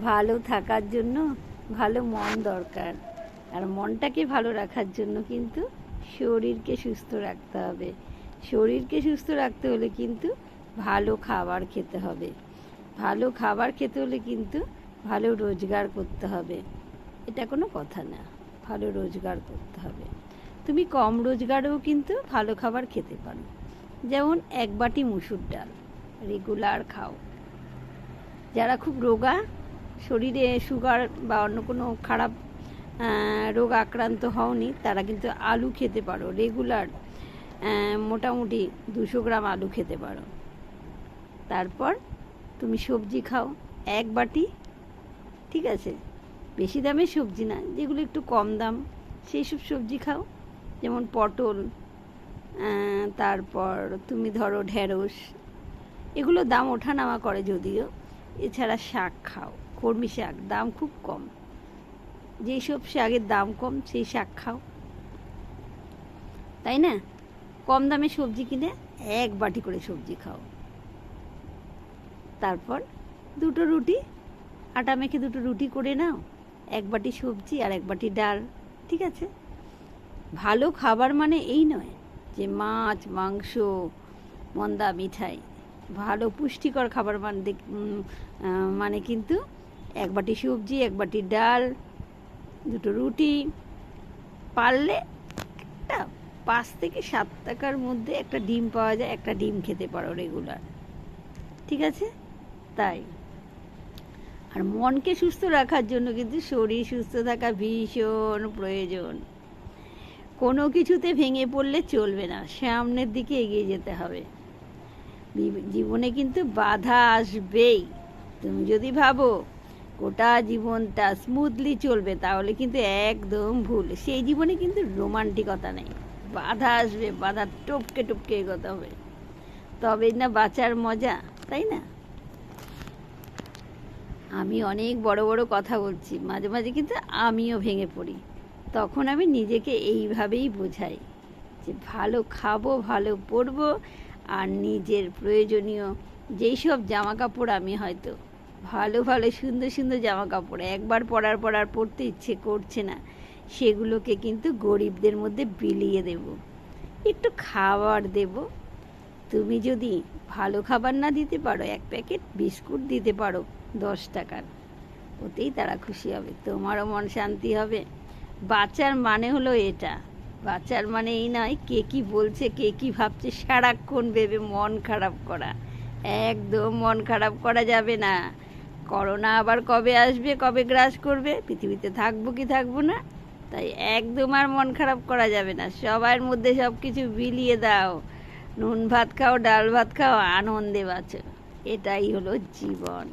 ভালো থাকার জন্য ভালো মন দরকার। আর মনটাকে ভালো রাখার জন্য কিন্তু শরীরকে সুস্থ রাখতে হবে। শরীরকে সুস্থ রাখতে হলে কিন্তু ভালো খাবার খেতে হবে। ভালো খাবার খেতে হলে কিন্তু ভালো রোজগার করতে হবে। এটা কোনো কথা না, ভালো রোজগার করতে হবে। তুমি কম রোজগারেও কিন্তু ভালো খাবার খেতে পারো। যেমন এক বাটি মুসুর ডাল রেগুলার খাও। যারা খুব রোগা, শরীরে সুগার বা অন্য কোনো খারাপ রোগ আক্রান্ত হওনি, তারা কিন্তু আলু খেতে পারো রেগুলার। মোটামুটি 200 গ্রাম আলু খেতে পারো। তারপর তুমি সবজি খাও এক বাটি, ঠিক আছে? বেশি দামের সবজি না, যেগুলো একটু কম দাম সেই সব সবজি খাও। যেমন পটল, তারপর তুমি ধরো ঢেঁড়স, এগুলো দাম ওঠানামা করে যদিও। এছাড়া শাক খাও, কলমি শাক, দাম খুব কম। যেই সব শাকের দাম কম সেই শাক খাও, তাই না? কম দামে সবজি কিনে এক বাটি করে সবজি খাও। তারপর দুটো রুটি, আটা মেখে দুটো রুটি করে নাও, এক বাটি সবজি আর এক বাটি ডাল, ঠিক আছে? ভালো খাবার মানে এই নয় যে মাছ মাংস মন্দা মিঠাই। ভালো পুষ্টিকর খাবার মানে কিন্তু এক বাটি সবজি, এক বাটি ডাল, দুটো রুটি, পারলে একটা 5 থেকে 7 টাকার মধ্যে একটা ডিম পাওয়া যায়, একটা ডিম খেতে পারো রেগুলার, ঠিক আছে? তাই। আর মনকে সুস্থ রাখার জন্য কিন্তু শরীর সুস্থ থাকা ভীষণ প্রয়োজন। কোনো কিছুতে ভেঙে পড়লে চলবে না, সামনের দিকে এগিয়ে যেতে হবে। জীবনে কিন্তু বাধা আসবেই। তুমি যদি ভাবো গোটা জীবনটা স্মুথলি চলবে, তাহলে কিন্তু একদম ভুল। সেই জীবনে কিন্তু রোমান্টিকতা নেই, বাধা আসবে, বাধা টপকে টপকে এগোতে হবে, তবেই না বাঁচার মজা, তাই না? আমি অনেক বড় বড় কথা বলছি, মাঝে মাঝে কিন্তু আমিও ভেঙে পড়ি। তখন আমি নিজেকে এইভাবেই বোঝাই যে ভালো খাবো, ভালো পরবো, আর নিজের প্রয়োজনীয় যেই সব জামা কাপড় আমি হয়তো ভালো ভালো সুন্দর সুন্দর জামা কাপড় একবার পরার পর আর পরতে ইচ্ছে করছে না, সেগুলোকে কিন্তু গরিবদের মধ্যে বিলিয়ে দেব, একটু খাবার দেব। তুমি যদি ভালো খাবার না দিতে পারো, এক প্যাকেট বিস্কুট দিতে পারো 10 টাকার, ওতেই তারা খুশি হবে, তোমারও মন শান্তি হবে। বাঁচার মানে হলো এটা। বাঁচার মানে এই নয় কে কি বলছে, কে কি ভাবছে সারাক্ষণ ভেবে মন খারাপ করা। একদম মন খারাপ করা যাবে না। করোনা আবার কবে আসবে, কবে গ্রাস করবে, পৃথিবীতে থাকবো কি থাকবো না, তাই একদম আর মন খারাপ করা যাবে না। সবার মধ্যে সব কিছু বিলিয়ে দাও, নুন ভাত খাও, ডাল ভাত খাও, আনন্দে বাঁচো। এটাই হলো জীবন।